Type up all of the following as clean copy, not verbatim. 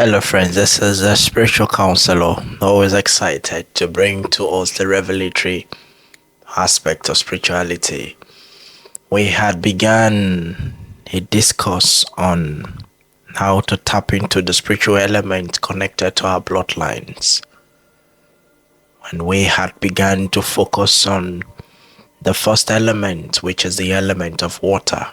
Hello, friends. This is a spiritual counselor. Always excited to bring to us the revelatory aspect of spirituality. We had begun a discourse on how to tap into the spiritual element connected to our bloodlines. And we had begun to focus on the first element, which is the element of water.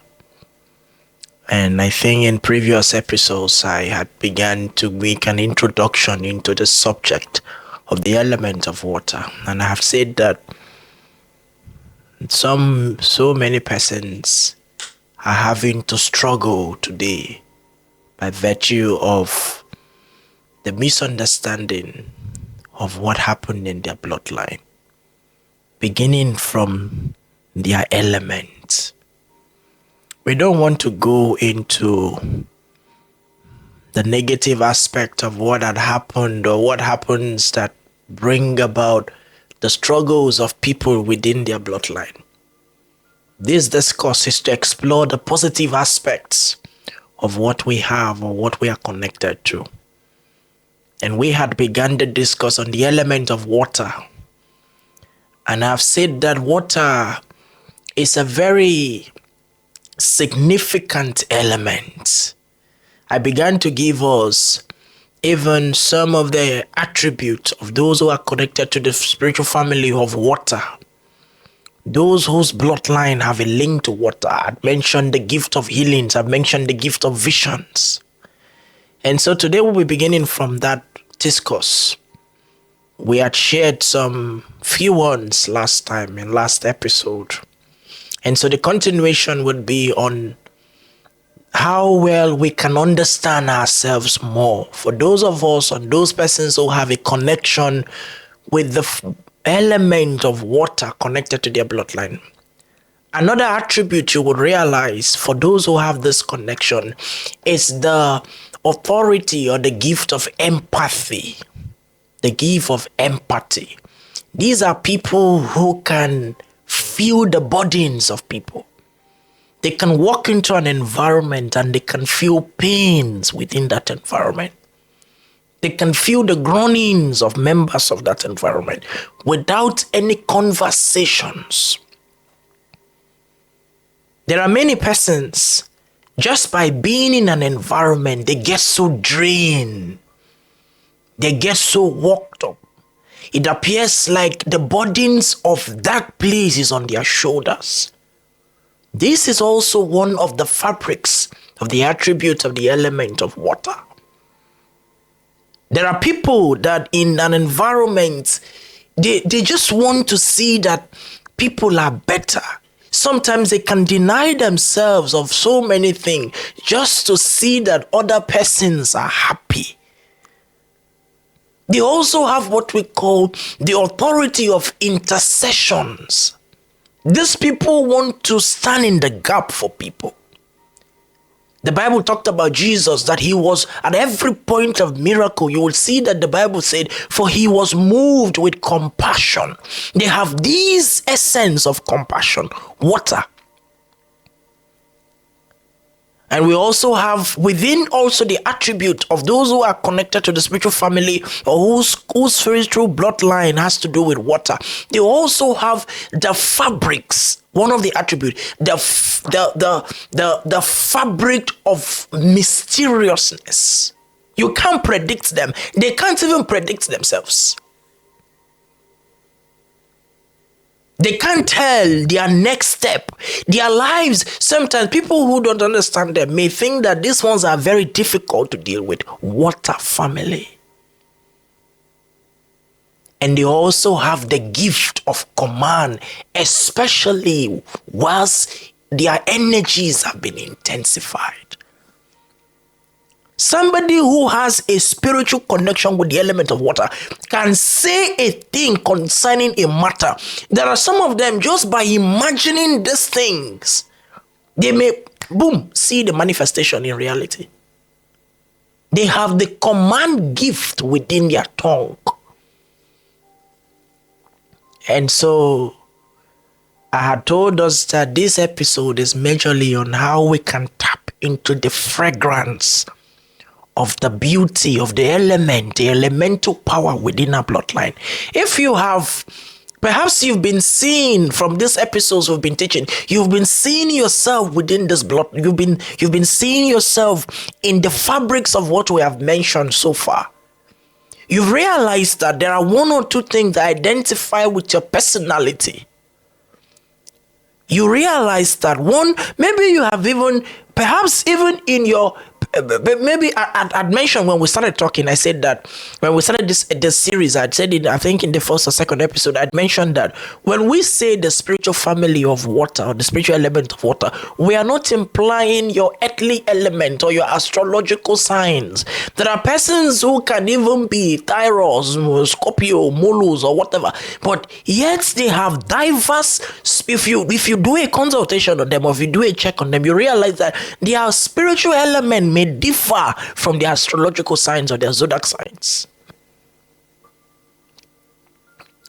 And I think in previous episodes, I had begun to make an introduction into the subject of the element of water. And I have said that so many persons are having to struggle today by virtue of the misunderstanding of what happened in their bloodline, beginning from their element. We don't want to go into the negative aspect of what had happened or what happens that bring about the struggles of people within their bloodline. This discourse is to explore the positive aspects of what we have or what we are connected to. And we had begun the discourse on the element of water. And I've said that water is a very significant element. I began to give us even some of the attributes of those who are connected to the spiritual family of water. Those whose bloodline have a link to water. I've mentioned the gift of healings. I've mentioned the gift of visions. And so today we'll be beginning from that discourse. We had shared some few ones last time in last episode. And so the continuation would be on how well we can understand ourselves more. For those of us and those persons who have a connection with the element of water connected to their bloodline. Another attribute you would realize for those who have this connection is the authority or the gift of empathy. The gift of empathy. These are people who can feel the burdens of people. They can walk into an environment and they can feel pains within that environment. They can feel the groanings of members of that environment without any conversations. There are many persons, just by being in an environment, they get so drained. They get so worked up. It appears like the burdens of that place is on their shoulders. This is also one of the fabrics of the attributes of the element of water. There are people that in an environment, they just want to see that people are better. Sometimes they can deny themselves of so many things just to see that other persons are happy. They also have what we call the authority of intercessions. These people want to stand in the gap for people. The Bible talked about Jesus, that he was at every point of miracle. You will see that the Bible said, for he was moved with compassion. They have this essence of compassion, water. And we also have within also the attribute of those who are connected to the spiritual family or whose spiritual bloodline has to do with water. They also have the fabrics. One of the attributes, the fabric of mysteriousness. You can't predict them. They can't even predict themselves. They can't tell their next step, their lives. Sometimes people who don't understand them may think that these ones are very difficult to deal with. Water family. And they also have the gift of command, especially whilst their energies have been intensified. Somebody who has a spiritual connection with the element of water can say a thing concerning a matter. There are some of them, just by imagining these things, they may, boom, see the manifestation in reality. They have the command gift within their tongue. And so I had told us that this episode is majorly on how we can tap into the fragrance of the beauty of the element, the elemental power within our bloodline. If you have, perhaps you've been seeing from these episodes we've been teaching, you've been seeing yourself within this blood, you've been seeing yourself in the fabrics of what we have mentioned so far. You've realized that there are one or two things that identify with your personality. You realize that one, maybe you have even, perhaps even in your, maybe I'd mentioned when we started talking, I said that when we started this series, I'd said it, I think in the first or second episode, I'd mentioned that when we say the spiritual family of water, or the spiritual element of water, we are not implying your earthly element or your astrological signs. There are persons who can even be Tyros, Scorpio, Molus, or whatever, but yet they have diverse, if you do a consultation on them, or if you do a check on them, you realize that their spiritual element may differ from their astrological signs or their zodiac signs.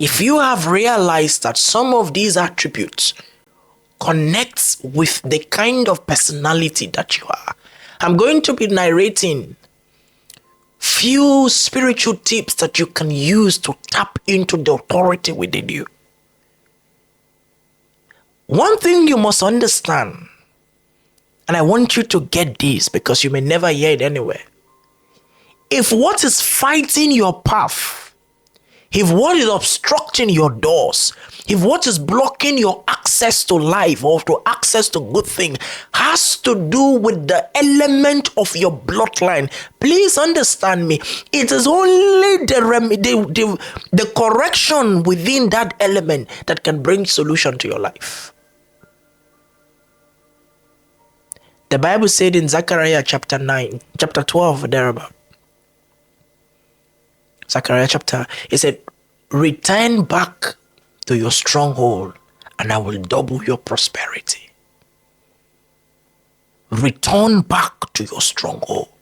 If you have realized that some of these attributes connects with the kind of personality that you are, I'm going to be narrating few spiritual tips that you can use to tap into the authority within you. One thing you must understand, and I want you to get this because you may never hear it anywhere. If what is fighting your path, if what is obstructing your doors, if what is blocking your access to life or to access to good thing has to do with the element of your bloodline, please understand me. It is only the correction within that element that can bring solution to your life. The Bible said in Zechariah chapter 12, thereabout. Zechariah chapter, it said, return back to your stronghold and I will double your prosperity. Return back to your stronghold.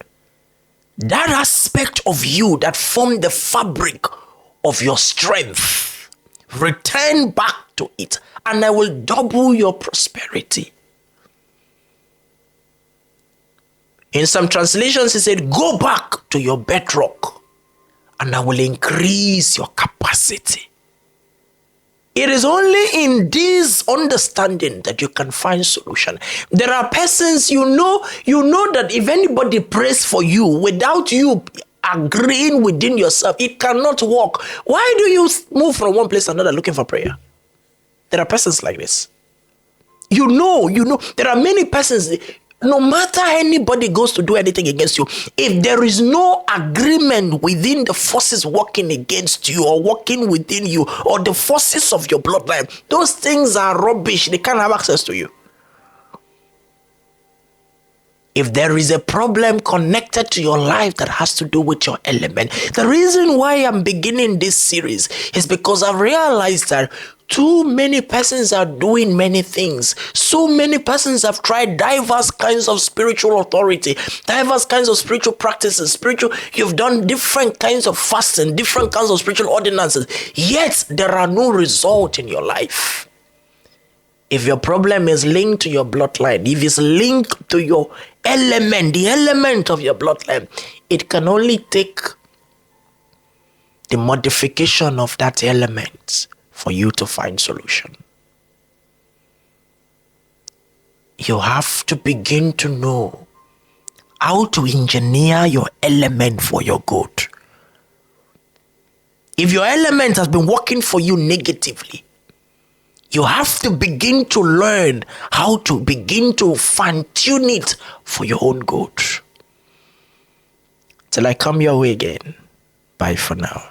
That aspect of you that formed the fabric of your strength, return back to it and I will double your prosperity. In some translations, it said, go back to your bedrock and I will increase your capacity. It is only in this understanding that you can find solution. There are persons, you know that if anybody prays for you without you agreeing within yourself, it cannot work. Why do you move from one place to another looking for prayer? There are persons like this. You know, there are many persons. No matter anybody goes to do anything against you, if there is no agreement within the forces working against you or working within you or the forces of your bloodline, those things are rubbish. They can't have access to you. If there is a problem connected to your life that has to do with your element, the reason why I'm beginning this series is because I've realized that too many persons are doing many things. So many persons have tried diverse kinds of spiritual authority, diverse kinds of spiritual practices, you've done different kinds of fasting, different kinds of spiritual ordinances, yet there are no result in your life. If your problem is linked to your bloodline, if it's linked to your element, the element of your bloodline, it can only take the modification of that element for you to find solution. You have to begin to know how to engineer your element for your good. If your element has been working for you negatively, you have to begin to learn how to begin to fine-tune it for your own good. Till I come your way again. Bye for now.